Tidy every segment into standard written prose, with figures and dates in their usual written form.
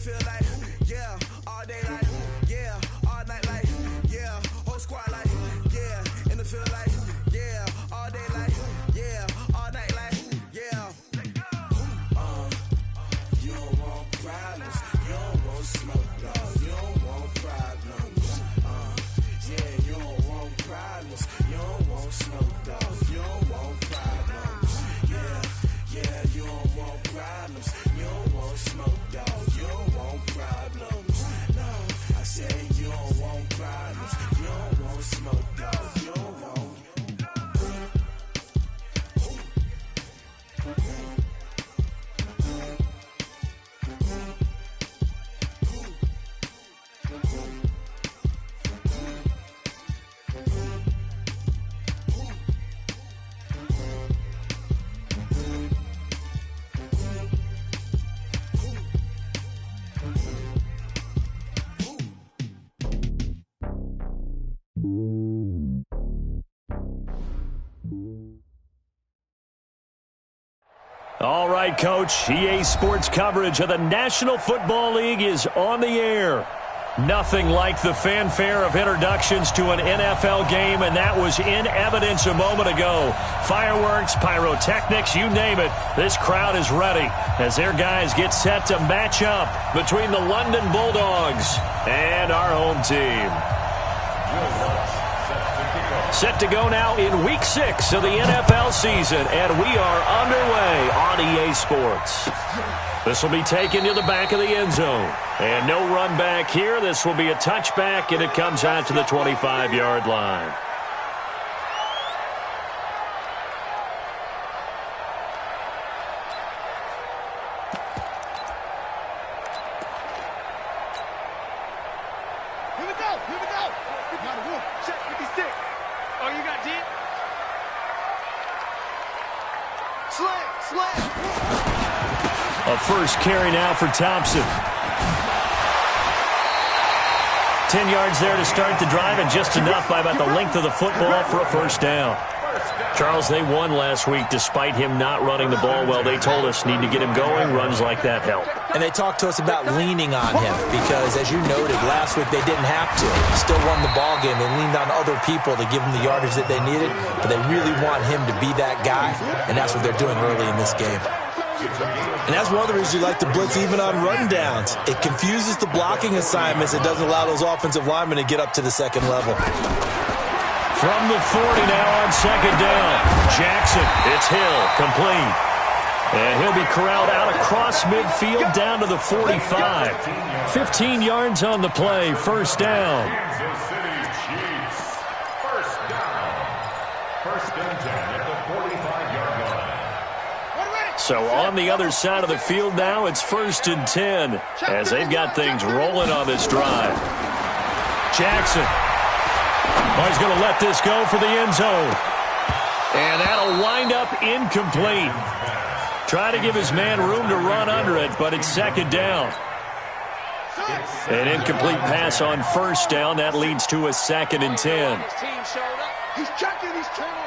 field like, yeah, all day like, yeah, all night like, yeah, whole squad like, yeah, in the field like, yeah, all day like, yeah, all night like, yeah. You don't want problems, you don't want smoke, no, you don't want problems. Yeah, you don't want problems, you don't want smoke, dog, you don't want problems. Yeah, you don't want problems, you don't want smoke, dog, you don't want problems. No, I said you don't want problems, you don't want smoke, dog, you don't want. All right, Coach. EA Sports coverage of the National Football League is on the air. Nothing like the fanfare of introductions to an NFL game, and that was in evidence a moment ago. Fireworks, pyrotechnics, you name it. This crowd is ready as their guys get set to match up between the London Bulldogs and our home team. Set to go now in Week 6 of the NFL season, and we are underway on EA Sports. This will be taken to the back of the end zone. And no run back here. This will be a touchback, and it comes out to the 25-yard line. A first carry now for Thompson. 10 yards there to start the drive, and just enough by about the length of the football for a first down. Charles, they won last week despite him not running the ball well. They told us need to get him going. Runs like that help. And they talked to us about leaning on him because, as you noted, last week they didn't have to. Still won the ball game. They leaned on other people to give them the yardage that they needed, but they really want him to be that guy, and that's what they're doing early in this game. And that's one of the reasons you like to blitz even on rundowns. It confuses the blocking assignments. It doesn't allow those offensive linemen to get up to the second level. From the 40 now on second down. Jackson, it's Hill, complete. And he'll be corralled out across midfield down to the 45. 15 yards on the play, first down. So on the other side of the field now, it's 1st and 10 as they've got things rolling on this drive. Jackson. Oh, he's going to let this go for the end zone. And that'll wind up incomplete. Try to give his man room to run under it, but it's second down. An incomplete pass on first down. That leads to a 2nd and 10. He's checking, he's turning.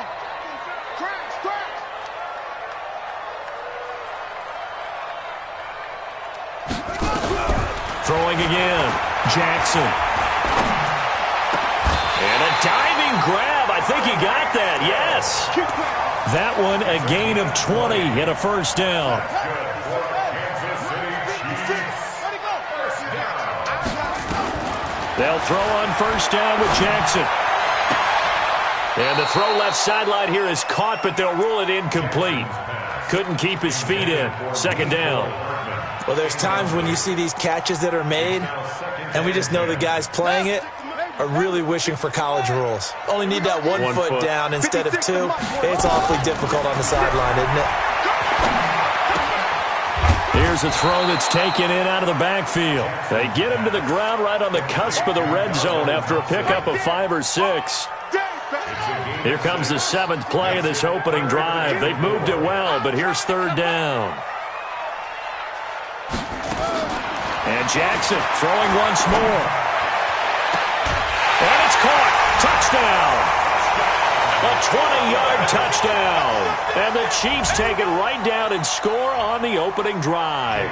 Throwing again. Jackson. And a diving grab. I think he got that. Yes. That one a gain of 20 and a first down. They'll throw on first down with Jackson. And the throw left sideline here is caught, but they'll rule it incomplete. Couldn't keep his feet in. Second down. Well, there's times when you see these catches that are made, and we just know the guys playing it are really wishing for college rules. Only need that one foot down instead of two. It's awfully difficult on the sideline, isn't it? Here's a throw that's taken in out of the backfield. They get him to the ground right on the cusp of the red zone after a pickup of 5 or 6. Here comes the 7th play of this opening drive. They've moved it well, but here's third down. And Jackson throwing once more. And it's caught. Touchdown. A 20-yard touchdown. And the Chiefs take it right down and score on the opening drive.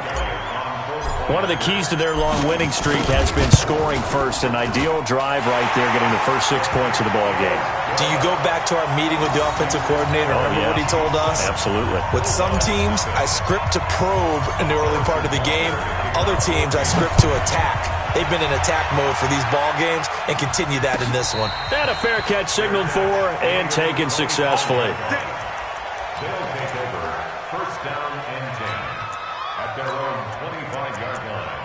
One of the keys to their long winning streak has been scoring first. An ideal drive right there, getting the first 6 points of the ball game. Do you go back to our meeting with the offensive coordinator? Remember what he told us? Absolutely. With some teams, I script to probe in the early part of the game. Other teams, I script to attack. They've been in attack mode for these ball games and continue that in this one. And a fair catch signaled for and taken successfully. They'll take over first down and 10 at their own 25-yard line.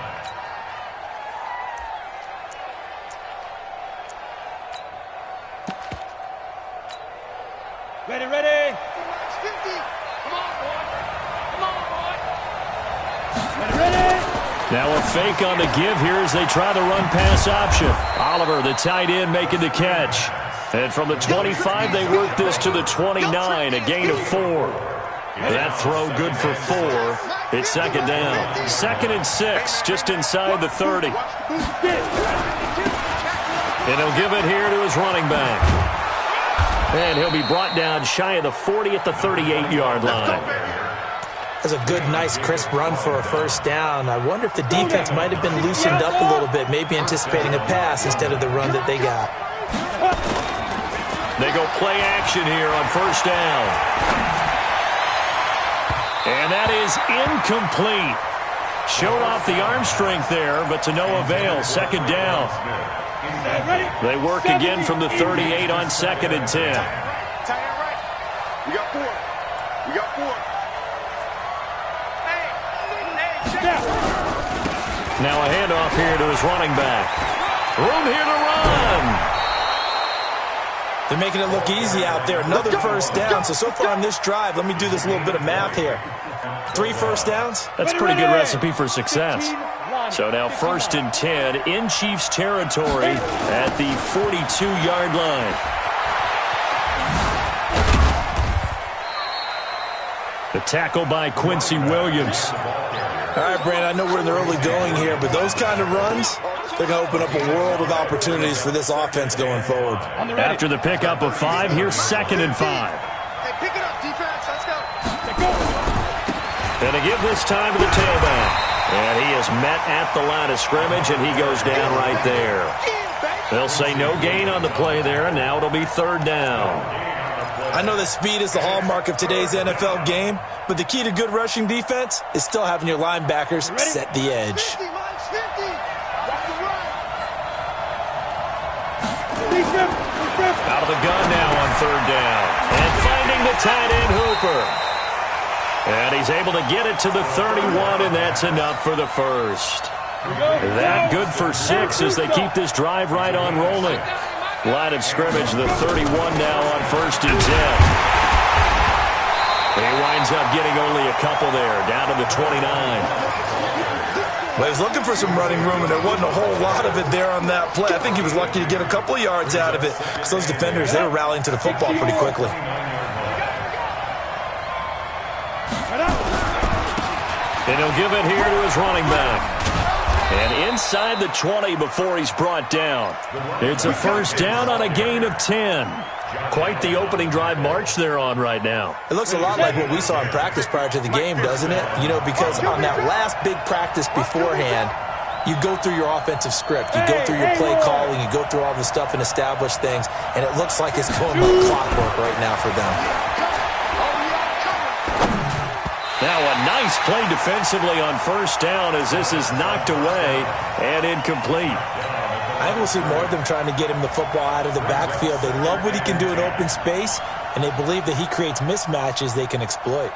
Ready. 50. Come on, boy. Ready. Now a fake on the give here as they try the run-pass option. Oliver, the tight end, making the catch. And from the 25, they work this to the 29, a gain of 4. That throw good for 4. It's second down. 2nd and 6, just inside the 30. And he'll give it here to his running back. And he'll be brought down shy of the 40 at the 38-yard line. That's a good, nice, crisp run for a first down. I wonder if the defense might have been loosened up a little bit, maybe anticipating a pass instead of the run that they got. They go play action here on first down. And that is incomplete. Showed off the arm strength there, but to no avail. Second down. They work again from the 38 on 2nd and 10. We got 4. Now a handoff here to his running back. Room here to run. They're making it look easy out there. Another first down. So far on this drive, let me do this little bit of math here. 3 first downs? That's a pretty good recipe for success. So now 1st and 10 in Chiefs territory at the 42-yard line. The tackle by Quincy Williams. All right, Brandon, I know we're in the early going here, but those kind of runs, they're going to open up a world of opportunities for this offense going forward. After the pickup of 5, here's 2nd and 5. Hey, pick it up, defense. Let's go. And to give this time to the tailback. And he is met at the line of scrimmage, and he goes down right there. They'll say no gain on the play there, and now it'll be 3rd down. I know that speed is the hallmark of today's NFL game, but the key to good rushing defense is still having your linebackers set the edge. 50, mine's 50. Out of the gun now on 3rd down. And finding the tight end Hooper. And he's able to get it to the 31, and that's enough for the first. That good for 6 as they keep this drive right on rolling. Line of scrimmage, the 31 now on 1st and 10. He winds up getting only a couple there, down to the 29. Well, he was looking for some running room, and there wasn't a whole lot of it there on that play. I think he was lucky to get a couple of yards out of it, because those defenders, they were rallying to the football pretty quickly. And he'll give it here to his running back. And inside the 20 before he's brought down. It's a first down on a gain of 10. Quite the opening drive march they're on right now. It looks a lot like what we saw in practice prior to the game, doesn't it? You know, because on that last big practice beforehand, you go through your offensive script. You go through your play calling. You go through all the stuff and establish things. And it looks like it's going like clockwork right now for them. Now a nice play defensively on first down as this is knocked away and incomplete. I think we'll see more of them trying to get him the football out of the backfield. They love what he can do in open space, and they believe that he creates mismatches they can exploit.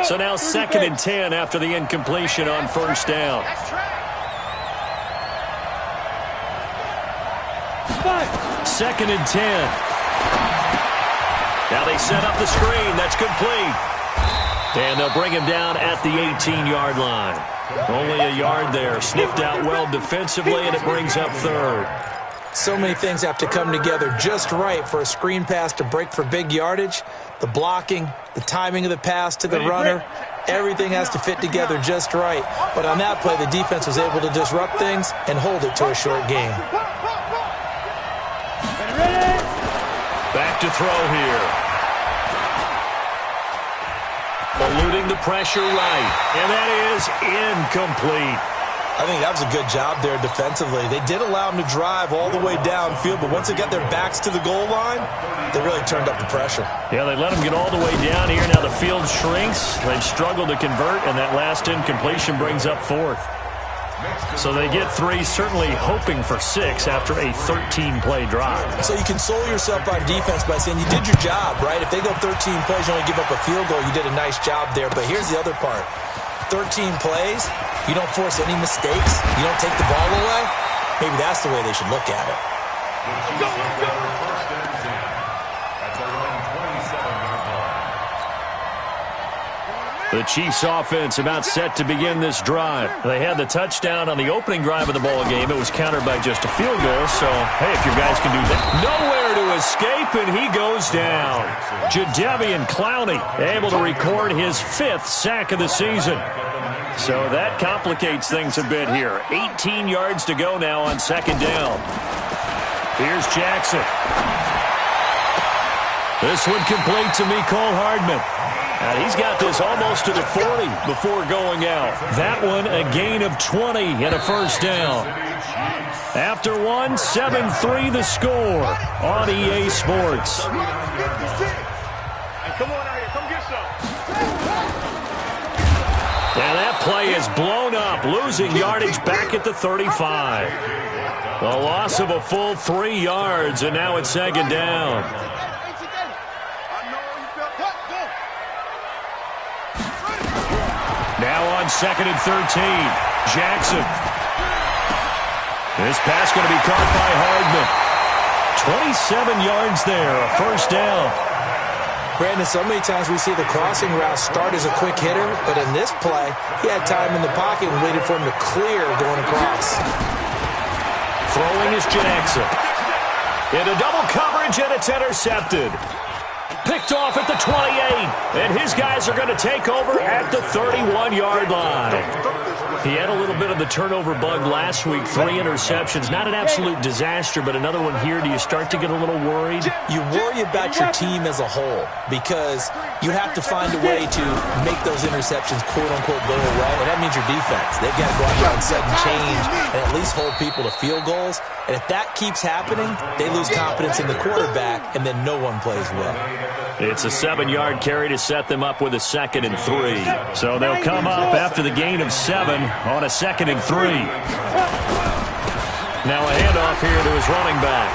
So now 2nd and 10 after the incompletion on first down. 2nd and 10. Now they set up the screen. That's complete. And they'll bring him down at the 18-yard line. Only a yard there. Sniffed out well defensively, and it brings up 3rd. So many things have to come together just right for a screen pass to break for big yardage. The blocking, the timing of the pass to the runner, everything has to fit together just right. But on that play, the defense was able to disrupt things and hold it to a short game. Back to throw here. Eluding the pressure right. And that is incomplete. I think that was a good job there defensively. They did allow them to drive all the way downfield, but once they got their backs to the goal line, they really turned up the pressure. Yeah, they let them get all the way down here. Now the field shrinks. They've struggled to convert, and that last incompletion brings up fourth. So they get 3, certainly hoping for 6 after a 13-play drive. So you console yourself on defense by saying you did your job, right? If they go 13 plays, you only give up a field goal, you did a nice job there. But here's the other part. 13 plays, you don't force any mistakes, you don't take the ball away. Maybe that's the way they should look at it. The Chiefs offense about set to begin this drive. They had the touchdown on the opening drive of the ball game. It was countered by just a field goal, so, hey, if your guys can do that. Nowhere to escape, and he goes down. Jadeveon Clowney able to record his 5th sack of the season. So that complicates things a bit here. 18 yards to go now on second down. Here's Jackson. This one complete to Mecole Hardman. And he's got this almost to the 40 before going out. That one a gain of 20 and a first down. After one, 7-3 the score on EA Sports. Hey, come on out here. Come get some. And that play is blown up, losing yardage back at the 35. The loss of a full 3 yards, and now it's second down. Now on second and 13, Jackson. This pass going to be caught by Hardman. 27 yards there, a first down. Brandon, so many times we see the crossing route start as a quick hitter, but in this play, he had time in the pocket and waited for him to clear going across. Throwing is Jackson. Into double coverage, and it's intercepted. Picked off at the 28, and his guys are going to take over at the 31-yard line. He had a little bit of the turnover bug last week, 3 interceptions. Not an absolute disaster, but another one here. Do you start to get a little worried? You worry about your team as a whole because you have to find a way to make those interceptions, quote-unquote, go away, and that means your defense. They've got to go out there and sudden change and at least hold people to field goals. And if that keeps happening, they lose confidence in the quarterback, and then no one plays well. It's a 7-yard carry to set them up with a 2nd and 3. So they'll come up after the gain of 7 on a 2nd and 3. Now a handoff here to his running back.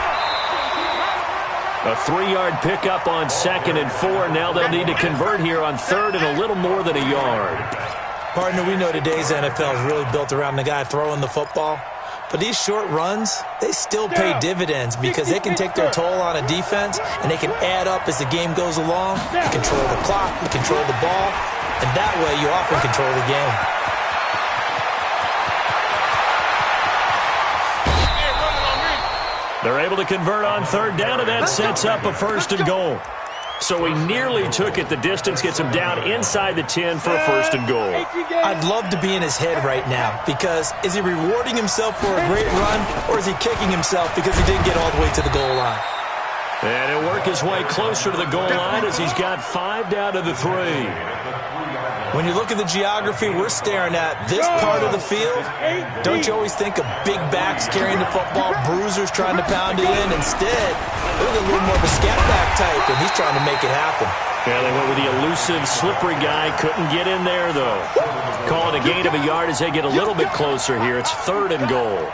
A 3-yard pickup on 2nd and 4. Now they'll need to convert here on 3rd and a little more than a yard. Partner, we know today's NFL is really built around the guy throwing the football. But these short runs, they still pay dividends because they can take their toll on a defense and they can add up as the game goes along. You control the clock, you control the ball, and that way you often control the game. They're able to convert on 3rd down, and that sets up a 1st and goal. So he nearly took it the distance, gets him down inside the 10 for a 1st and goal. I'd love to be in his head right now because is he rewarding himself for a great run or is he kicking himself because he didn't get all the way to the goal line? And he'll work his way closer to the goal line as he's got 5 down to the 3. When you look at the geography we're staring at, this part of the field, don't you always think of big backs carrying the football, bruisers trying to pound it in? Instead, look at a little more of a scat back type, and he's trying to make it happen. Yeah, they went with the elusive, slippery guy. Couldn't get in there, though. Call it a gain of a yard as they get a little bit closer here. It's 3rd and goal.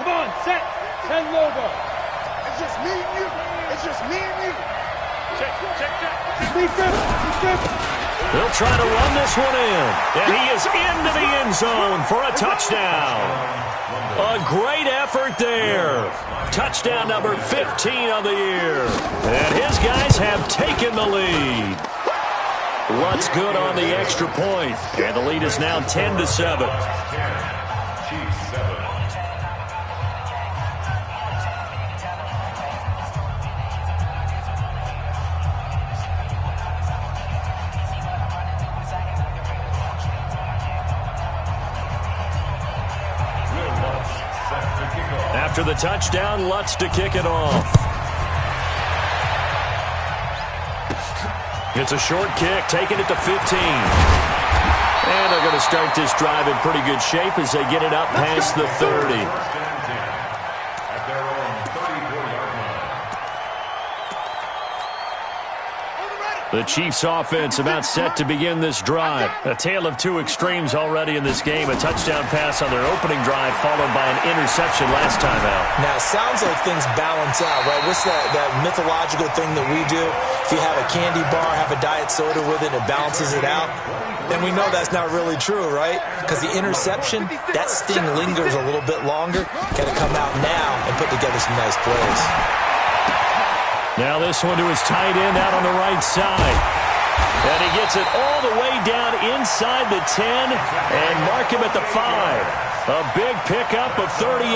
Come on, set. 10 logo. It's just me and you. It's just me and you. Check. Defense. They'll try to run this one in. And he is into the end zone for a touchdown. A great effort there. Touchdown number 15 of the year. And his guys have taken the lead. Lutz good on the extra point. And the lead is now 10-7. After the touchdown, Lutz to kick it off. It's a short kick, taking it to 15. And they're going to start this drive in pretty good shape as they get it up past the 30. The Chiefs offense about set to begin this drive. A tale of two extremes already in this game. A touchdown pass on their opening drive followed by an interception last time out. Now, it sounds like things balance out, right? What's that mythological thing that we do? If you have a candy bar, have a diet soda with it, it balances it out. And we know that's not really true, right? Because the interception, that sting lingers a little bit longer. Got to come out now and put together some nice plays. Now this one to his tight end out on the right side. And he gets it all the way down inside the 10 and mark him at the 5. A big pickup of 38.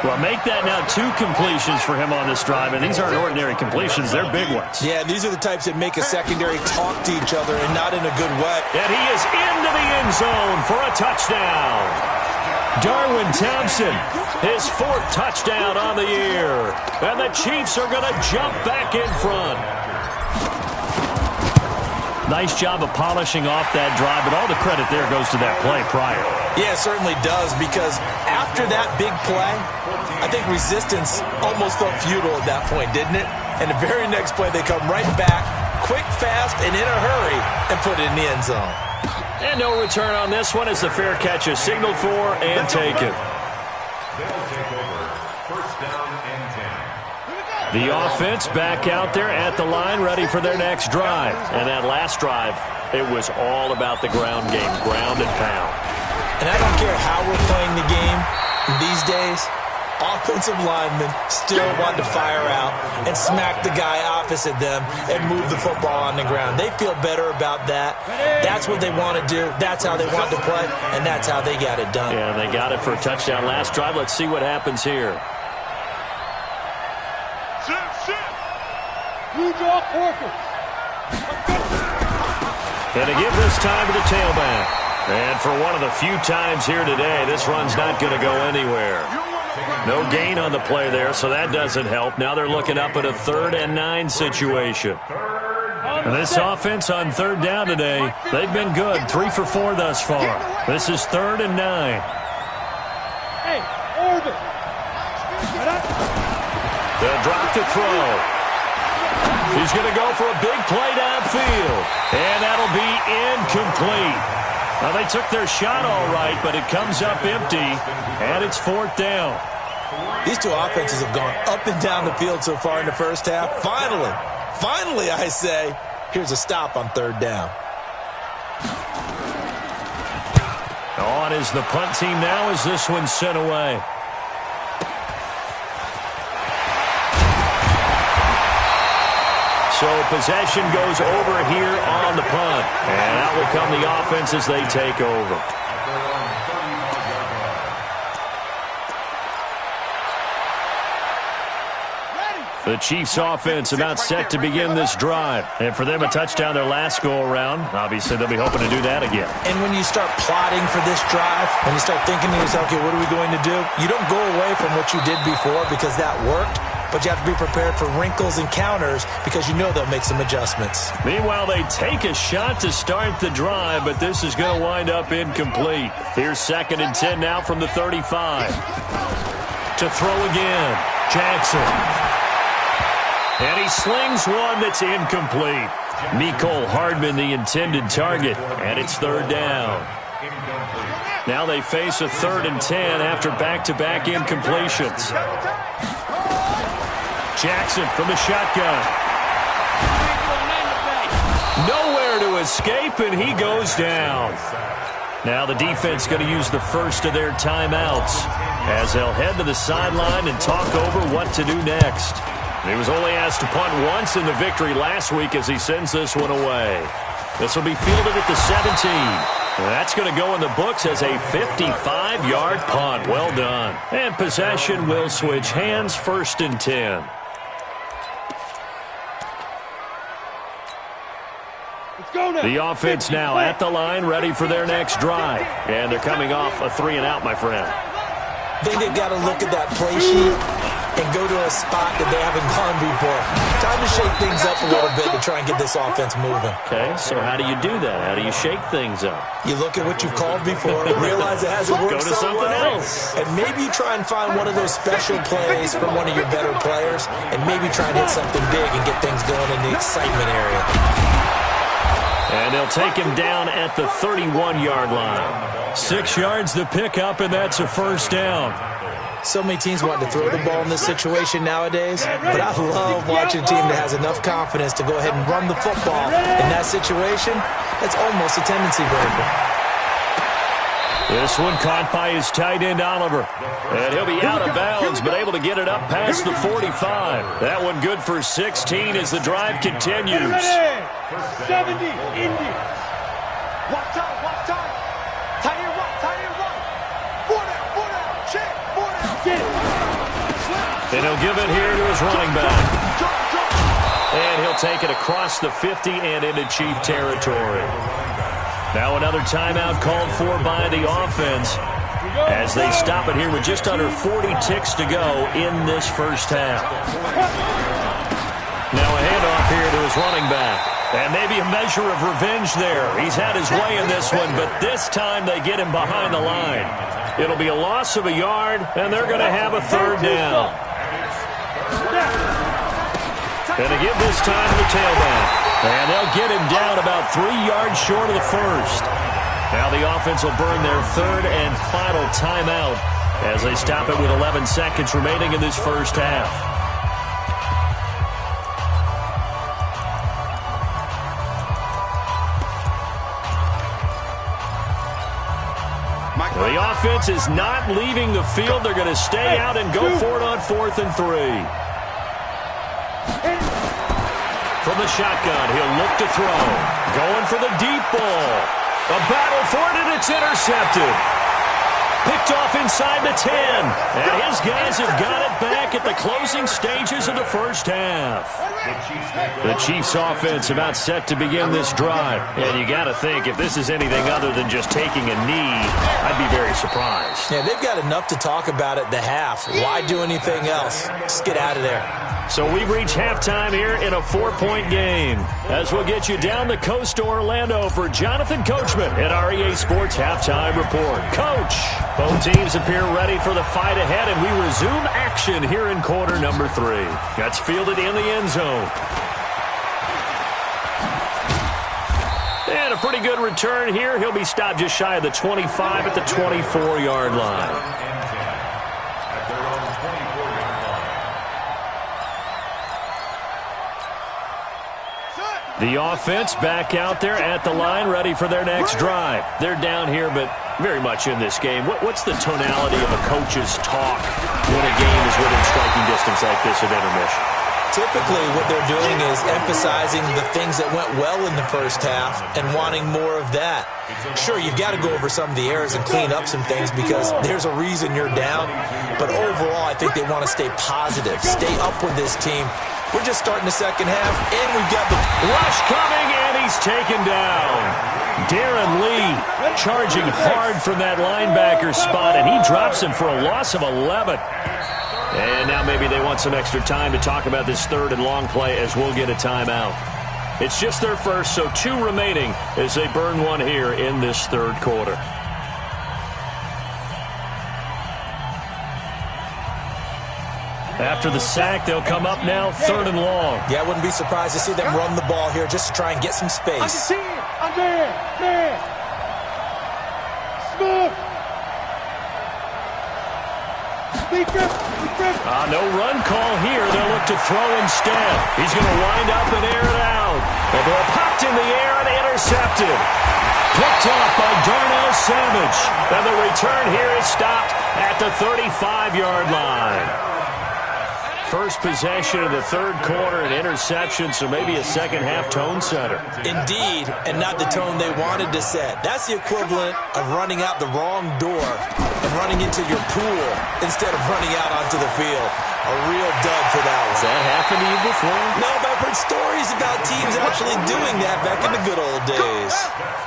Well, make that now 2 completions for him on this drive, and these aren't ordinary completions. They're big ones. Yeah, these are the types that make a secondary talk to each other and not in a good way. And he is into the end zone for a touchdown. Darwin Thompson, his 4th touchdown on the year. And the Chiefs are going to jump back in front. Nice job of polishing off that drive, but all the credit there goes to that play prior. Yeah, it certainly does, because after that big play, I think resistance almost felt futile at that point, didn't it? And the very next play, they come right back, quick, fast, and in a hurry, and put it in the end zone. And no return on this one as the fair catch is signaled for and taken. They'll take over. First down and 10. The offense back out there at the line, ready for their next drive. And that last drive, it was all about the ground game, ground and pound. And I don't care how we're playing the game these days, offensive linemen still want to fire out and smack the guy opposite them and move the football on the ground. They feel better about that. That's what they want to do. That's how they want to play, and that's how they got it done. Yeah, they got it for a touchdown last drive. Let's see what happens here. You draw quarters. And to give this time to the tailback. And for one of the few times here today, this run's not going to go anywhere. No gain on the play there, so that doesn't help. Now they're looking up at a 3rd and 9 situation. And this offense on 3rd down today, they've been good. 3 for 4 thus far. This is 3rd and 9. Hey, orbit. They'll drop to throw. He's going to go for a big play downfield. And that'll be incomplete. Well, they took their shot all right, but it comes up empty, and it's 4th down. These two offenses have gone up and down the field so far in the first half. Finally, I say, here's a stop on 3rd down. On is the punt team now as this one's sent away. So possession goes over here on the punt. And out will come the offense as they take over. The Chiefs offense about set to begin this drive. And for them, a touchdown their last go-around. Obviously, they'll be hoping to do that again. And when you start plotting for this drive, when you start thinking to yourself, okay, what are we going to do? You don't go away from what you did before because that worked. But you have to be prepared for wrinkles and counters because you know they'll make some adjustments. Meanwhile, they take a shot to start the drive, but this is going to wind up incomplete. Here's 2nd and 10 now from the 35. To throw again, Jackson. And he slings one that's incomplete. Mecole Hardman, the intended target, and it's 3rd down. Now they face a 3rd and 10 after back-to-back incompletions. Jackson from the shotgun. Nowhere to escape, and he goes down. Now the defense going to use the first of their timeouts as they'll head to the sideline and talk over what to do next. He was only asked to punt once in the victory last week as he sends this one away. This will be fielded at the 17. That's going to go in the books as a 55-yard punt. Well done. And possession will switch hands, 1st and 10. The offense now at the line, ready for their next drive. And they're coming off a 3-and-out, my friend. I think they've got to look at that play sheet and go to a spot that they haven't gone before. Time to shake things up a little bit to try and get this offense moving. Okay, so how do you do that? How do you shake things up? You look at what you've called before, realize it hasn't worked Go to something else. and maybe you try and find one of those special plays from one of your better players, and maybe try and hit something big and get things going in the excitement area. And they'll take him down at the 31-yard line. 6 yards to pick up, and that's a first down. So many teams want to throw the ball in this situation nowadays, but I love watching a team that has enough confidence to go ahead and run the football. In that situation, it's almost a tendency breaker. This one caught by his tight end, Oliver. And he'll be out of bounds, but able to get it up past the 45. That one good for 16 as the drive continues. 70, Indians. Watch out, watch out. Tight end run, tight end run. 4 down, check, 4 down. And he'll give it here to his running back. And he'll take it across the 50 and into Chief territory. Now another timeout called for by the offense as they stop it here with just under 40 ticks to go in this first half. Now a handoff here to his running back. And maybe a measure of revenge there. He's had his way in this one, but this time they get him behind the line. It'll be a loss of a yard, and they're going to have a third down. And to give this time to the tailback. And they'll get him down about 3 yards short of the first. Now the offense will burn their third and final timeout as they stop it with 11 seconds remaining in this first half. The offense is not leaving the field. They're going to stay out and go for it on 4th and 3. From the shotgun, he'll look to throw. Going for the deep ball. A battle for it, and it's intercepted. Picked off inside the 10. And his guys have got it back at the closing stages of the first half. The Chiefs offense about set to begin this drive. And you got to think, if this is anything other than just taking a knee, I'd be very surprised. Yeah, they've got enough to talk about at the half. Why do anything else? Just get out of there. So we've reached halftime here in a 4-point game. As we'll get you down the coast to Orlando for Jonathan Coachman at our EA Sports Halftime Report. Coach, both teams appear ready for the fight ahead, and we resume action here in quarter number 3. That's fielded in the end zone. And a pretty good return here. He'll be stopped just shy of the 25 at the 24-yard line. The offense back out there at the line, ready for their next drive. They're down here, but very much in this game. What's the tonality of a coach's talk when a game is within striking distance like this at intermission? Typically, what they're doing is emphasizing the things that went well in the first half and wanting more of that. Sure, you've got to go over some of the errors and clean up some things because there's a reason you're down. But overall, I think they want to stay positive, stay up with this team. We're just starting the second half, and we've got the rush coming, and he's taken down. Darren Lee charging hard from that linebacker spot, and he drops him for a loss of 11. And now maybe they want some extra time to talk about this third and long play as we'll get a timeout. It's just their first, so 2 remaining as they burn one here in this third quarter. After the sack, they'll come up now 3rd and long. Yeah, I wouldn't be surprised to see them run the ball here just to try and get some space. Man. Smooth. No run call here. They'll look to throw instead. He's going to wind up and air it out. The ball popped in the air and intercepted. Picked off by Darnell Savage. And the return here is stopped at the 35-yard line. First possession of the third quarter, an interception, so maybe a second-half tone setter. Indeed, and not the tone they wanted to set. That's the equivalent of running out the wrong door and running into your pool instead of running out onto the field. A real dud for that one. Has that happened to you before? No, but I've heard stories about teams actually doing that back in the good old days.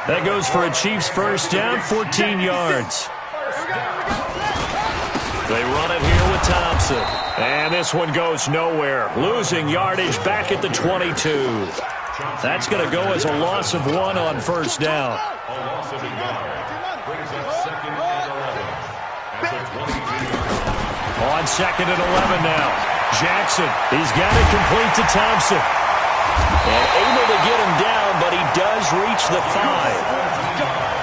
That goes for a Chiefs first down, 14 yards. They run it here with with Thompson. And this one goes nowhere. Losing yardage back at the 22. That's going to go as a loss of 1 on first down. A loss of a yard. Brings up 2nd and 11. At the 22. On 2nd and 11 now. Jackson, he's got it complete to Thompson. And able to get him down, but he does reach the 5.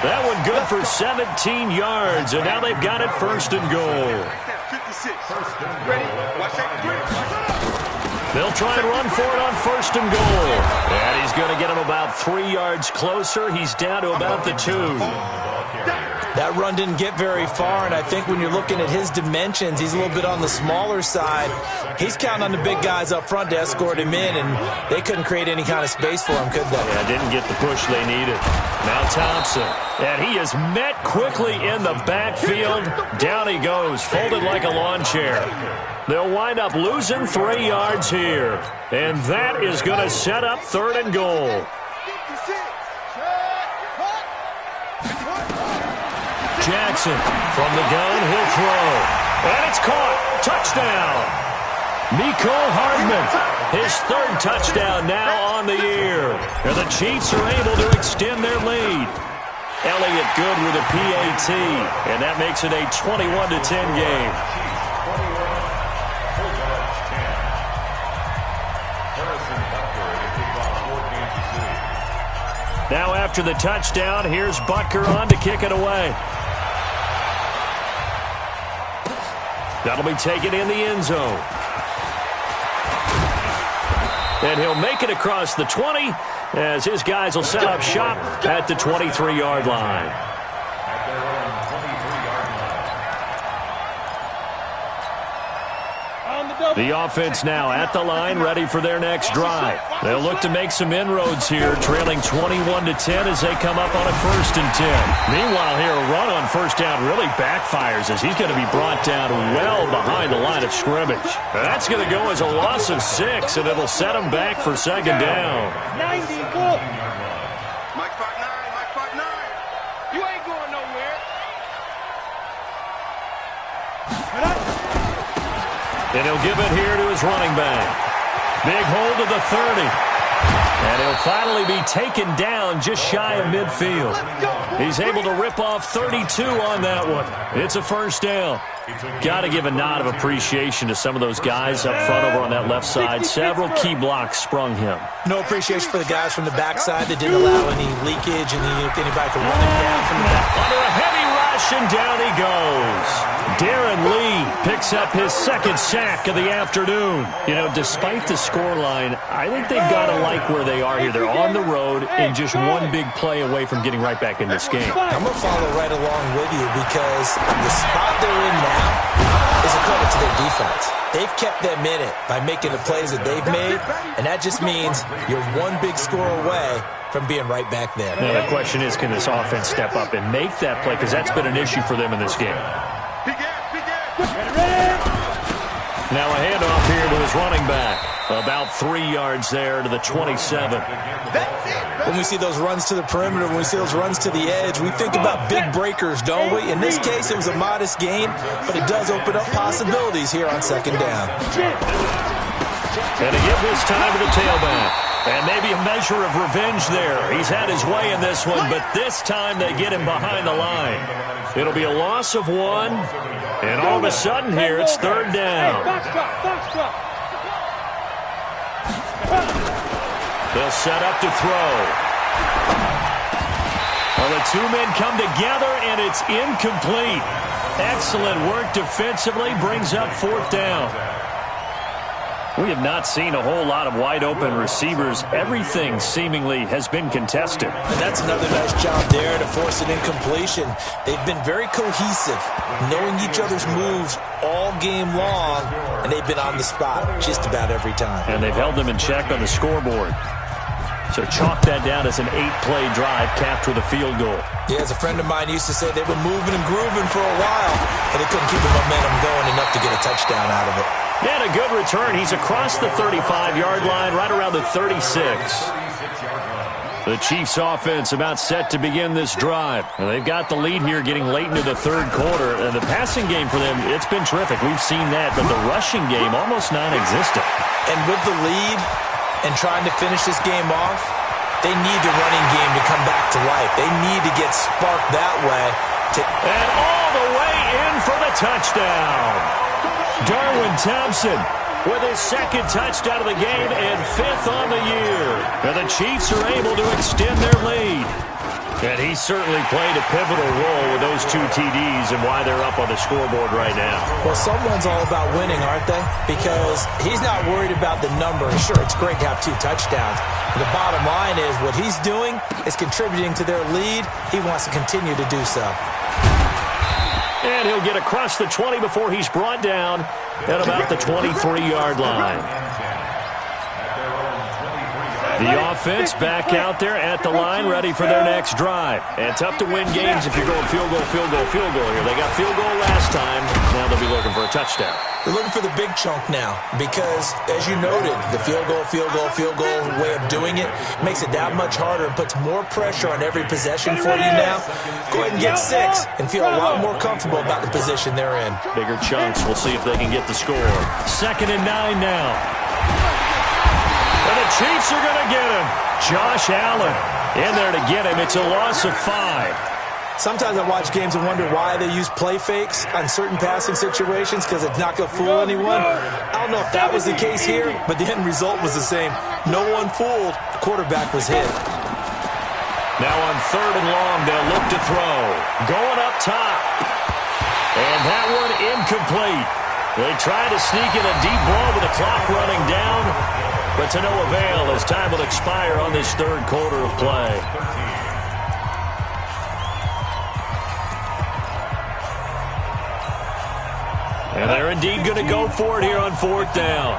That one good for 17 yards, and now they've got it 1st and goal. 56. Ready? Watch that. They'll try and run for it on 1st and goal. And he's going to get him about 3 yards closer. He's down to about the 2. That run didn't get very far, and I think when you're looking at his dimensions, he's a little bit on the smaller side. He's counting on the big guys up front to escort him in, and they couldn't create any kind of space for him, could they? Yeah, didn't get the push they needed. Now Thompson, and he is met quickly in the backfield. Down he goes, folded like a lawn chair. They'll wind up losing 3 yards here, and that is going to set up 3rd and goal. Jackson from the gun, he'll throw. And it's caught. Touchdown. Miko Hardman, his 3rd touchdown now on the year. And the Chiefs are able to extend their lead. Elliott good with a PAT, and that makes it a 21-10 game. Now after the touchdown, here's Butker on to kick it away. That'll be taken in the end zone. And he'll make it across the 20 as his guys will set up shop at the 23-yard line. At their own 23-yard line. The offense now at the line, ready for their next drive. They'll look to make some inroads here, trailing 21-10 as they come up on a 1st and 10. Meanwhile here, a run on 1st down really backfires as he's going to be brought down well behind the line of scrimmage. That's going to go as a loss of 6, and it'll set him back for 2nd down. 90, go. Mike 5'9", Mike 5'9". You ain't going nowhere. And he'll give it here to his running back. Big hold of the 30. And he'll finally be taken down just shy of midfield. He's able to rip off 32 on that one. It's a 1st down. Got to give a nod of appreciation to some of those guys up front over on that left side. Several key blocks sprung him. No appreciation for the guys from the backside that didn't allow any leakage and anybody could run him down from the back. Under a heavy rush, and down he goes. Darren Lee picks up his 2nd sack of the afternoon. You know, despite the scoreline, I think they've got to like where they are here. They're on the road and just one big play away from getting right back in this game. I'm going to follow right along with you because the spot they're in now is a credit to their defense. They've kept them in it by making the plays that they've made, and that just means you're one big score away from being right back there. Now, the question is, can this offense step up and make that play? Because that's been an issue for them in this game. Now a handoff here to his running back. About 3 yards there to the 27. When we see those runs to the perimeter, when we see those runs to the edge, we think about big breakers, don't we? In this case, it was a modest gain, but it does open up possibilities here on 2nd down. And to give this time to the tailback. And maybe a measure of revenge there. He's had his way in this one, but this time they get him behind the line. It'll be a loss of 1, and all of a sudden here, it's 3rd down. They'll set up to throw. Well, the 2 men come together, and it's incomplete. Excellent work defensively, brings up 4th down. We have not seen a whole lot of wide-open receivers. Everything seemingly has been contested. And that's another nice job there to force an incompletion. They've been very cohesive, knowing each other's moves all game long, and they've been on the spot just about every time. And they've held them in check on the scoreboard. So chalk that down as an 8-play drive capped with a field goal. Yeah, as a friend of mine used to say, they were moving and grooving for a while, and they couldn't keep the momentum going enough to get a touchdown out of it. And a good return. He's across the 35-yard line, right around the 36. The Chiefs offense about set to begin this drive. And they've got the lead here getting late into the third quarter. And the passing game for them, it's been terrific. We've seen that. But the rushing game, almost non-existent. And with the lead and trying to finish this game off, they need the running game to come back to life. They need to get sparked that way. And all the way in for the touchdown. Darwin Thompson with his second touchdown of the game and 5th on the year. And the Chiefs are able to extend their lead. And he certainly played a pivotal role with those 2 TDs and why they're up on the scoreboard right now. Well, someone's all about winning, aren't they? Because he's not worried about the number. Sure, it's great to have 2 touchdowns. But the bottom line is what he's doing is contributing to their lead. He wants to continue to do so. And he'll get across the 20 before he's brought down at about the 23-yard line. The offense back out there at the line, ready for their next drive. And tough to win games if you're going field goal, field goal, field goal here. They got field goal last time. Now they'll be looking for a touchdown. They're looking for the big chunk now because, as you noted, the field goal way of doing it makes it that much harder and puts more pressure on every possession for you now. Go ahead and get 6 and feel a lot more comfortable about the position they're in. Bigger chunks. We'll see if they can get the score. 2nd and 9 now. And the Chiefs are going to get him. Josh Allen in there to get him. It's a loss of 5. Sometimes I watch games and wonder why they use play fakes on certain passing situations because it's not going to fool anyone. I don't know if that was the case here, but the end result was the same. No one fooled. The quarterback was hit. Now on 3rd and long, they'll look to throw. Going up top. And that one incomplete. They try to sneak in a deep ball with the clock running down, but to no avail as time will expire on this third quarter of play. And they're indeed going to go for it here on 4th down.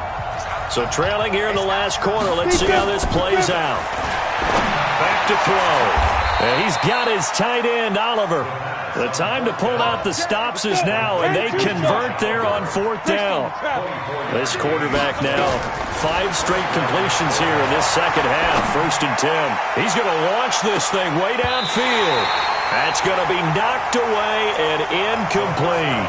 So trailing here in the last quarter. Let's see how this plays out. Back to throw. And he's got his tight end, Oliver. The time to pull out the stops is now, and they convert there on 4th down. This quarterback now, 5 straight completions here in this second half. 1st and 10. He's going to launch this thing way downfield. That's going to be knocked away and incomplete.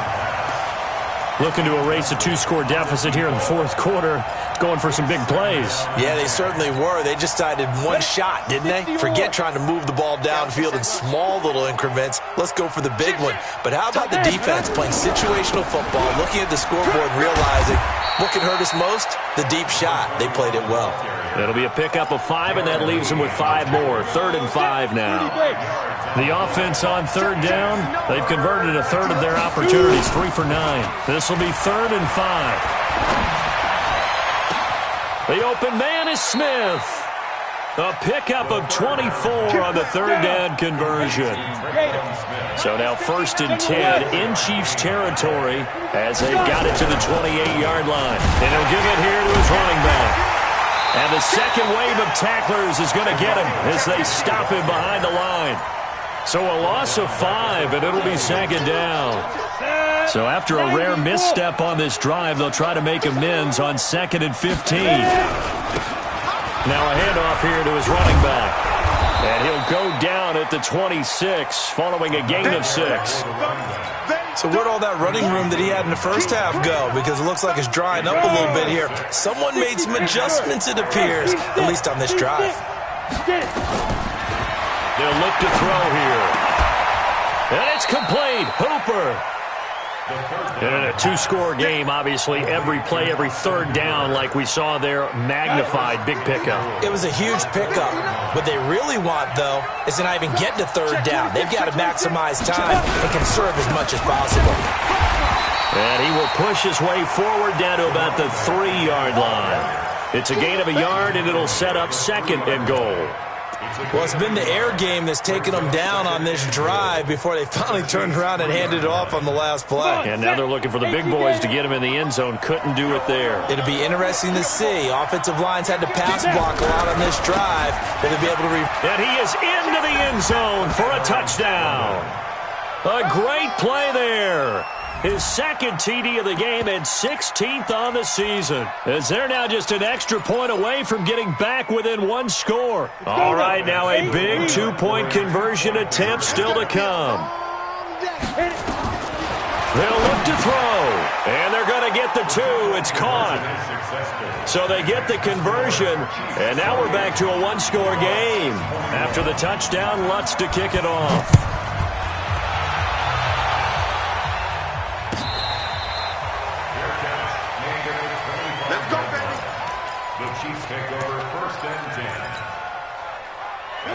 Looking to erase a 2-score deficit here in the 4th quarter. Going for some big plays. Yeah, they certainly were. They just decided one shot, didn't they? Forget trying to move the ball downfield in small little increments. Let's go for the big one. But how about the defense playing situational football, looking at the scoreboard and realizing what can hurt us most? The deep shot. They played it well. It'll be a pickup of 5, and that leaves them with 5 more. 3rd and 5 now. The offense on 3rd down, they've converted a third of their opportunities, 3 for 9. This will be 3rd and 5. The open man is Smith. A pickup of 24 on the 3rd down conversion. So now 1st and 10 in Chiefs territory as they've got it to the 28-yard line. And he'll give it here to his running back. And the second wave of tacklers is going to get him as they stop him behind the line. So a loss of 5, and it'll be 2nd down. So after a rare misstep on this drive, they'll try to make amends on 2nd and 15. Now a handoff here to his running back. And he'll go down at the 26 following a gain of 6. So where'd all that running room that he had in the first half go? Because it looks like it's drying up a little bit here. Someone made some adjustments, it appears, at least on this drive. They'll look to throw here. And it's complete. Hooper. And in a 2-score game, obviously, every play, every 3rd down, like we saw there, magnified. Big pickup. It was a huge pickup. What they really want, though, is to not even get to 3rd down. They've got to maximize time and conserve as much as possible. And he will push his way forward down to about the 3-yard line. It's a gain of a yard, and it'll set up 2nd and goal. Well, it's been the air game that's taken them down on this drive before they finally turned around and handed it off on the last play. And now they're looking for the big boys to get him in the end zone. Couldn't do it there. It'll be interesting to see. Offensive lines had to pass block a lot on this drive. Will they be able to And he is into the end zone for a touchdown. A great play there. His second TD of the game and 16th on the season. As they're now just an extra point away from getting back within one score. All right, now a big two-point conversion attempt still to come. They'll look to throw, and they're going to get the two. It's caught. So they get the conversion, and now we're back to a one-score game. After the touchdown, Lutz to kick it off.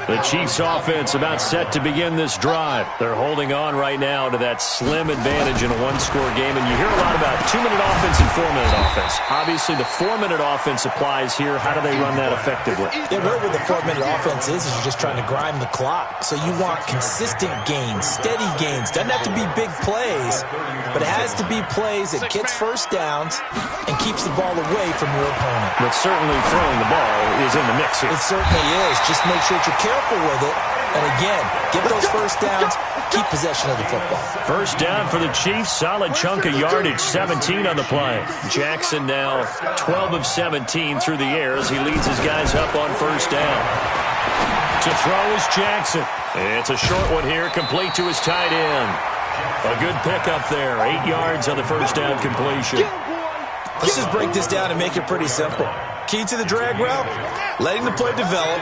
The Chiefs offense about set to begin this drive. They're holding on right now to that slim advantage in a one-score game. And you hear a lot about 2-minute offense and 4-minute offense. Obviously, the 4-minute offense applies here. How do they run that effectively? Yeah, really what the 4-minute offense is you're just trying to grind the clock. So you want consistent gains, steady gains. Doesn't have to be big plays, but it has to be plays that gets first downs and keeps the ball away from your opponent. But certainly throwing the ball is in the mix here. It certainly is. Just make sure that you're careful with it. And again, get those first downs, keep possession of the football. First down for the Chiefs. Solid chunk of yardage, 17 on the play. Jackson now 12 of 17 through the air as he leads his guys up on first down. To throw is Jackson. It's a short one here, complete to his tight end. A good pickup there, 8 yards on the first down completion. Let's just break this down and make it pretty simple. Key to the drag route, letting the play develop,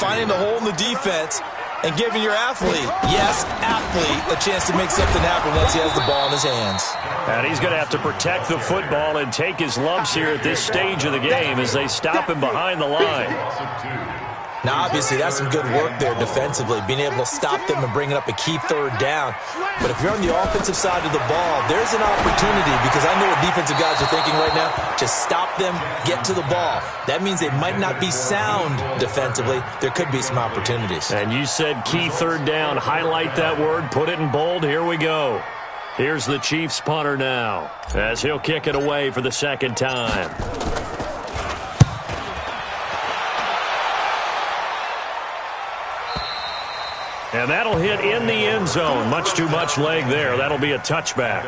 finding the hole in the defense, and giving your athlete, yes, athlete, a chance to make something happen once he has the ball in his hands. And he's going to have to protect the football and take his lumps here at this stage of the game as they stop him behind the line. Now, obviously, that's some good work there defensively, being able to stop them and bringing up a key third down. But if you're on the offensive side of the ball, there's an opportunity because I know what defensive guys are thinking right now. Just stop them, get to the ball. That means they might not be sound defensively. There could be some opportunities. And you said key third down. Highlight that word, put it in bold. Here we go. Here's the Chiefs punter now as he'll kick it away for the second time. And that'll hit in the end zone. Much too much leg there. That'll be a touchback.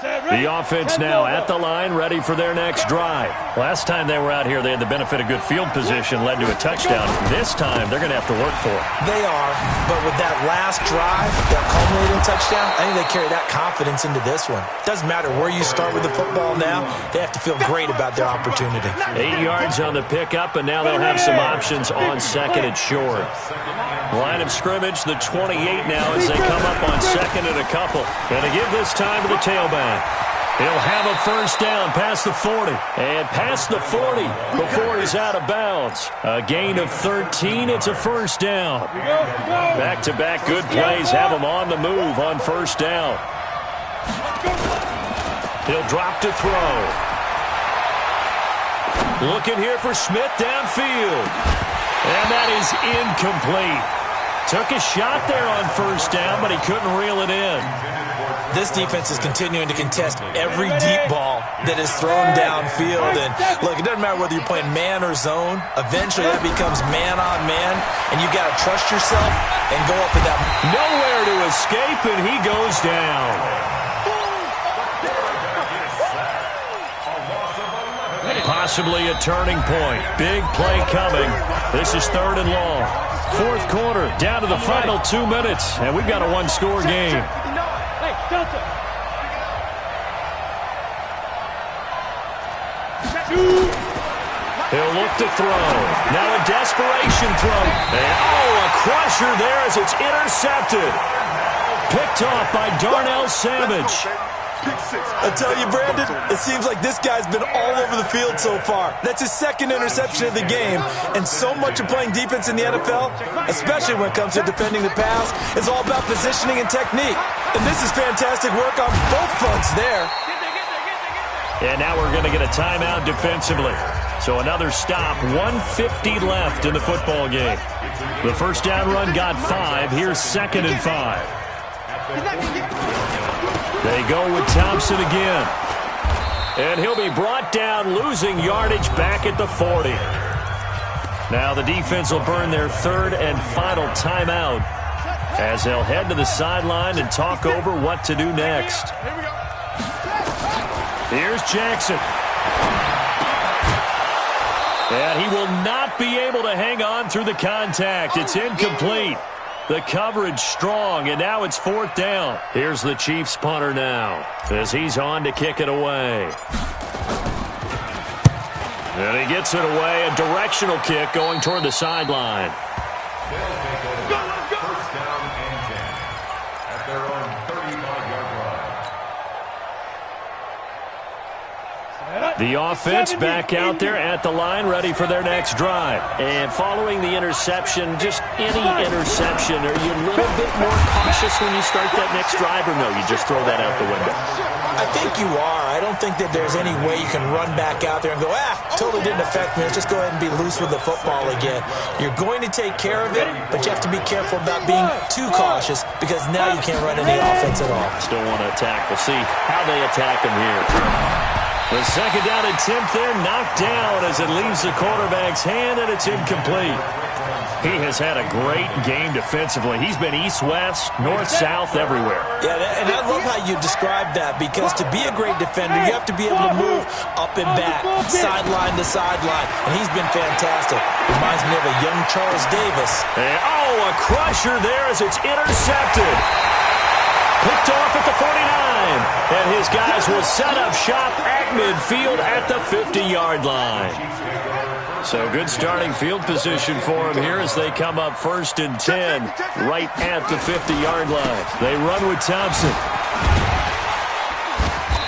The offense now at the line, ready for their next drive. Last time they were out here, they had the benefit of good field position, led to a touchdown. This time, they're going to have to work for it. They are, but with that last drive, that culminating touchdown, I think they carry that confidence into this one. Doesn't matter where you start with the football now, they have to feel great about their opportunity. 8 yards on the pickup, and now they'll have some options on second and short. Line of scrimmage, the 28 now as they come up on second and a couple. And to give this time to the tailback. He'll have a first down past the 40. And past the 40 before he's out of bounds. A gain of 13. It's a first down. Back-to-back good plays have him on the move on first down. He'll drop to throw. Looking here for Smith downfield. And that is incomplete. Took a shot there on first down, but he couldn't reel it in. This defense is continuing to contest every deep ball that is thrown downfield. And look, it doesn't matter whether you're playing man or zone. Eventually that becomes man on man, and you got to trust yourself and go up with that. Nowhere to escape, and he goes down. Possibly a turning point. Big play coming. This is third and long. Fourth quarter, down to the final 2 minutes, and we've got a one-score game. He'll look to throw. Now a desperation throw. And a crusher there as it's intercepted. Picked off by Darnell Savage. I tell you, Brandon, it seems like this guy's been all over the field so far. That's his second interception of the game. And so much of playing defense in the NFL, especially when it comes to defending the pass, is all about positioning and technique. And this is fantastic work on both fronts there. And now we're going to get a timeout defensively. So another stop, 1:50 left in the football game. The first down run got 5. Here's second and 5. They go with Thompson again. And he'll be brought down, losing yardage back at the 40. Now the defense will burn their third and final timeout as they'll head to the sideline and talk over what to do next. Here's Jackson. And he will not be able to hang on through the contact. It's incomplete. The coverage strong, and now it's 4th down. Here's the Chiefs punter now as he's on to kick it away. And he gets it away, a directional kick going toward the sideline. First down and 10 at their own 35-yard line. The offense back out there at the line, ready for their next drive. And following the interception, just any interception, are you a little bit more cautious when you start that next drive, or no, you just throw that out the window? I think you are. I don't think that there's any way you can run back out there and go, totally didn't affect me. Let's just go ahead and be loose with the football again. You're going to take care of it, but you have to be careful about being too cautious because now you can't run any offense at all. Still want to attack. We'll see how they attack him here. The second down attempt there knocked down as it leaves the quarterback's hand, and it's incomplete. He has had a great game defensively. He's been east-west, north-south, everywhere. Yeah, and I love how you describe that because to be a great defender, you have to be able to move up and back, sideline to sideline, and he's been fantastic. Reminds me of a young Charles Davis. And, a crusher there as it's intercepted. Picked off at the 49, and his guys will set up shop at midfield at the 50-yard line. So good starting field position for him here as they come up 1st and 10 right at the 50-yard line. They run with Thompson.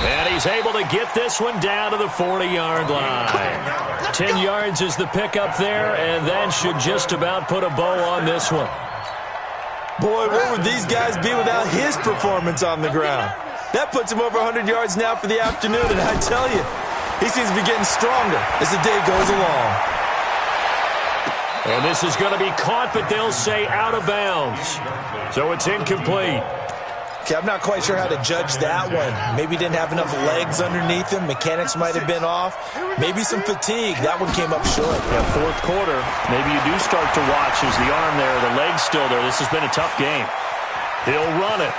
And he's able to get this one down to the 40-yard line. 10 yards is the pickup there, and that should just about put a bow on this one. Boy, where would these guys be without his performance on the ground? That puts him over 100 yards now for the afternoon, and I tell you, he seems to be getting stronger as the day goes along. And this is going to be caught, but they'll say out of bounds. So it's incomplete. Okay, I'm not quite sure how to judge that one. Maybe he didn't have enough legs underneath him. Mechanics might have been off. Maybe some fatigue. That one came up short. Yeah, 4th quarter. Maybe you do start to watch as the arm there, the leg's still there. This has been a tough game. He'll run it.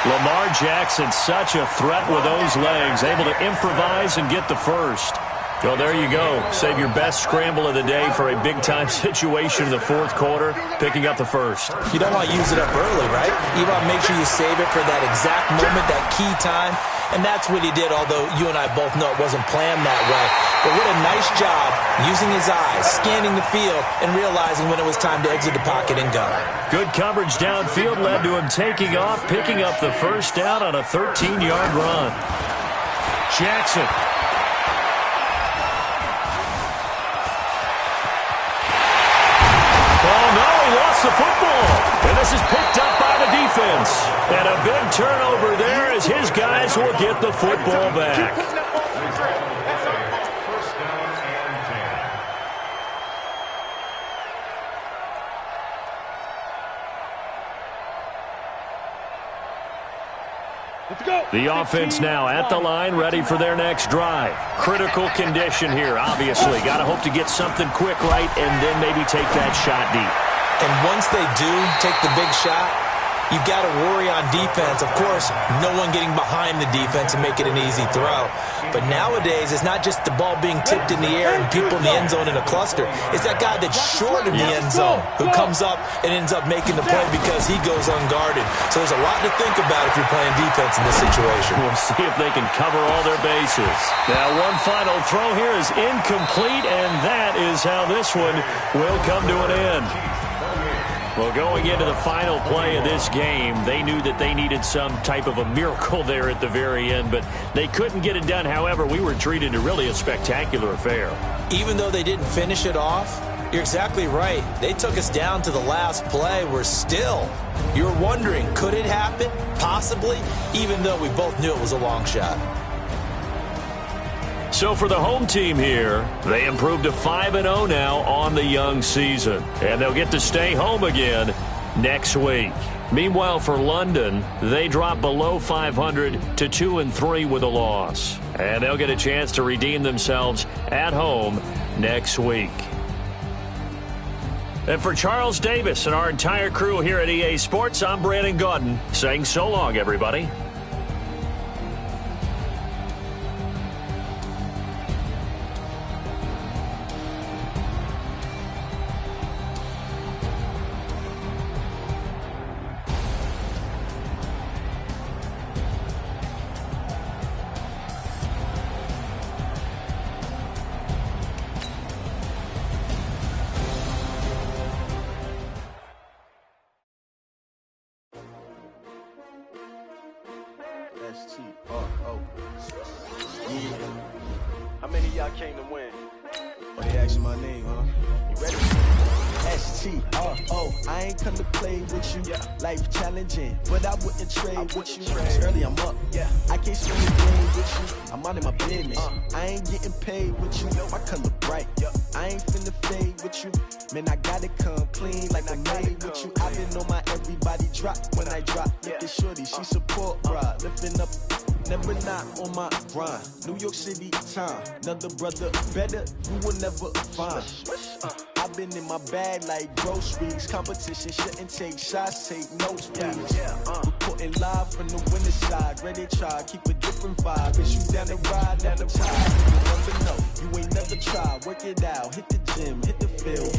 Lamar Jackson, such a threat with those legs, able to improvise and get the first. Well, there you go. Save your best scramble of the day for a big-time situation in the 4th quarter, picking up the first. You don't want to use it up early, right? You want to make sure you save it for that exact moment, that key time. And that's what he did, although you and I both know it wasn't planned that way. But what a nice job using his eyes, scanning the field, and realizing when it was time to exit the pocket and go. Good coverage downfield led to him taking off, picking up the first down on a 13-yard run. Jackson. Oh, no, he lost the football. And this is picked up by the defense. And a big turnover there as his guys will get the football back. First down and 10. Let's go. The offense now at the line, ready for their next drive. Critical condition here, obviously. Got to hope to get something quick right and then maybe take that shot deep. And once they do take the big shot, you've got to worry on defense. Of course, no one getting behind the defense and make it an easy throw. But nowadays, it's not just the ball being tipped in the air and people in the end zone in a cluster. It's that guy that's short in the end zone who comes up and ends up making the play because he goes unguarded. So there's a lot to think about if you're playing defense in this situation. We'll see if they can cover all their bases. Now, one final throw here is incomplete, and that is how this one will come to an end. Well, going into the final play of this game, they knew that they needed some type of a miracle there at the very end, but they couldn't get it done. However, we were treated to really a spectacular affair. Even though they didn't finish it off, you're exactly right. They took us down to the last play. We're still, you're wondering, could it happen? Possibly, even though we both knew it was a long shot. So for the home team here, they improved to 5-0 now on the young season. And they'll get to stay home again next week. Meanwhile, for London, they drop below 500 to 2-3 with a loss. And they'll get a chance to redeem themselves at home next week. And for Charles Davis and our entire crew here at EA Sports, I'm Brandon Gaudin saying so long, everybody. S-T-R-O. Yeah. How many of y'all came to win? Oh, they asking my name, huh? You ready? S-T-R-O. I ain't come to play with you. Life challenging, but I wouldn't trade with you. Early I'm up. I can't swing the game with you. I'm out in my business. I ain't getting paid with you. My color bright. I ain't finna fade with you. Man, I gotta come clean like I made with you. I been on my everybody drop when I drop. Look at shorty, she support, bruh. Lifting up. Never not on my grind. New York City time. Another brother better, you will never find. I've been in my bag like groceries. Competition shouldn't take shots, take notes, please. Reporting live from the winter side. Ready to try, keep a different vibe. Is you down the ride, down the tide? You never know, you ain't never tried. Work it out, hit the gym, hit the field.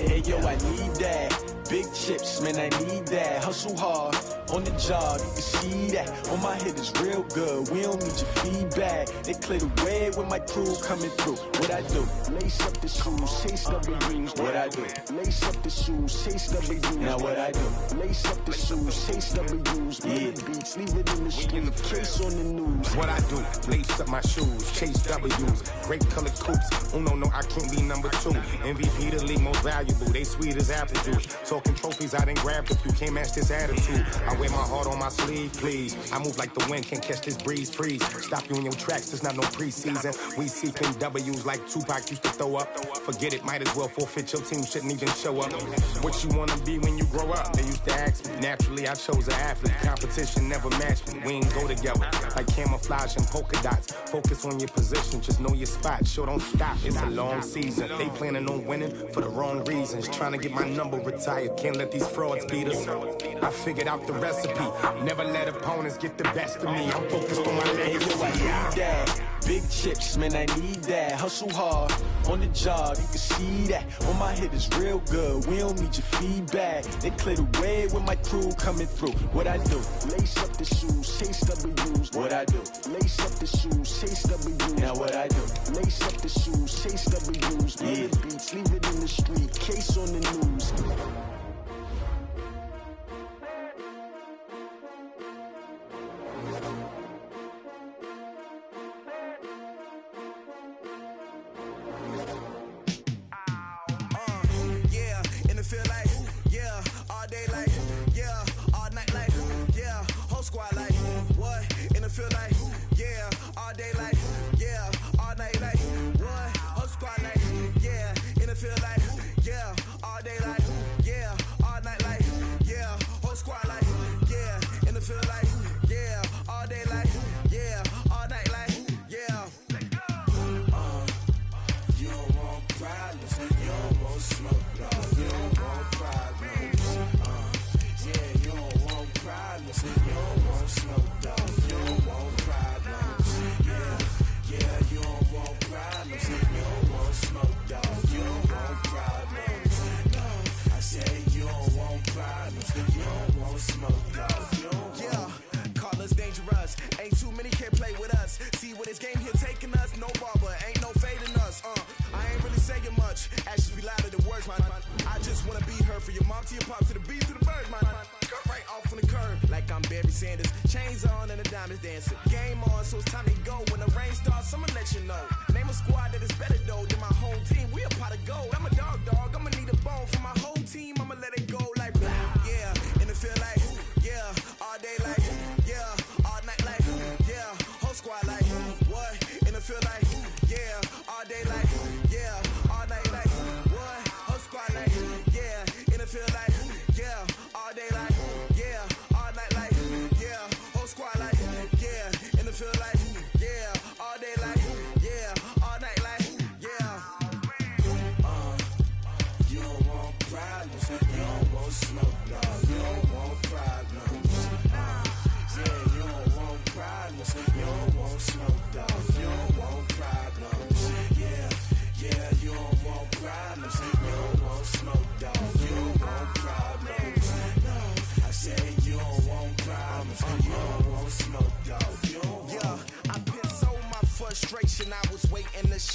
Hey yo, I need that. Big chips, man, I need that. Hustle hard, on the job, you can see that. On my head is real good, we don't need your feedback. They clear the way when my crew coming through. What I do? Lace up the shoes, chase W's. What I do? Lace up the shoes, chase W's. Now what I do? Lace up the shoes, chase W's. Yeah, beats, leave it in the street, case on the news. What I do? Lace up my shoes, chase W's. Great colored coops. Oh no, I can't be number 2. MVP the league most valuable. They sweet as apple juice. Talking trophies, I done grabbed a few. Can't match this attitude. I wear my heart on my sleeve, please. I move like the wind, can't catch this breeze, freeze. Stop you in your tracks, there's not no preseason. We seeking W's like Tupac used to throw up. Forget it, might as well forfeit. Your team shouldn't even show up. What you wanna be when you grow up? They used to ask me. Naturally, I chose an athlete. Competition never matched me. We ain't go together like camouflage and polka dots. Focus on your position, just know your spot. Sure, don't stop. It's a long season. They planning on winning for the wrong reasons. Trying to get my number retired. Can't let these frauds beat us. I figured out the recipe. Never let opponents get the best of me. I'm focused on my legacy. I need that. Big chips, man, I need that. Hustle hard, on the job, you can see that. On my head is real good, we don't need your feedback. They clear the way when my crew coming through. What I do? Lace up the shoes, chase W's. What I do? Lace up the shoes, chase W's. Now what I do? Lace up the shoes, chase W's. Yeah, beats, leave it in the street, case on the news.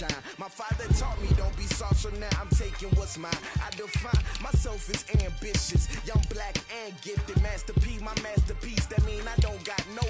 shine. My father taught me don't be soft, so now I'm taking what's mine. I define myself as ambitious, young, black, and gifted. Master P, my masterpiece. That mean I don't got no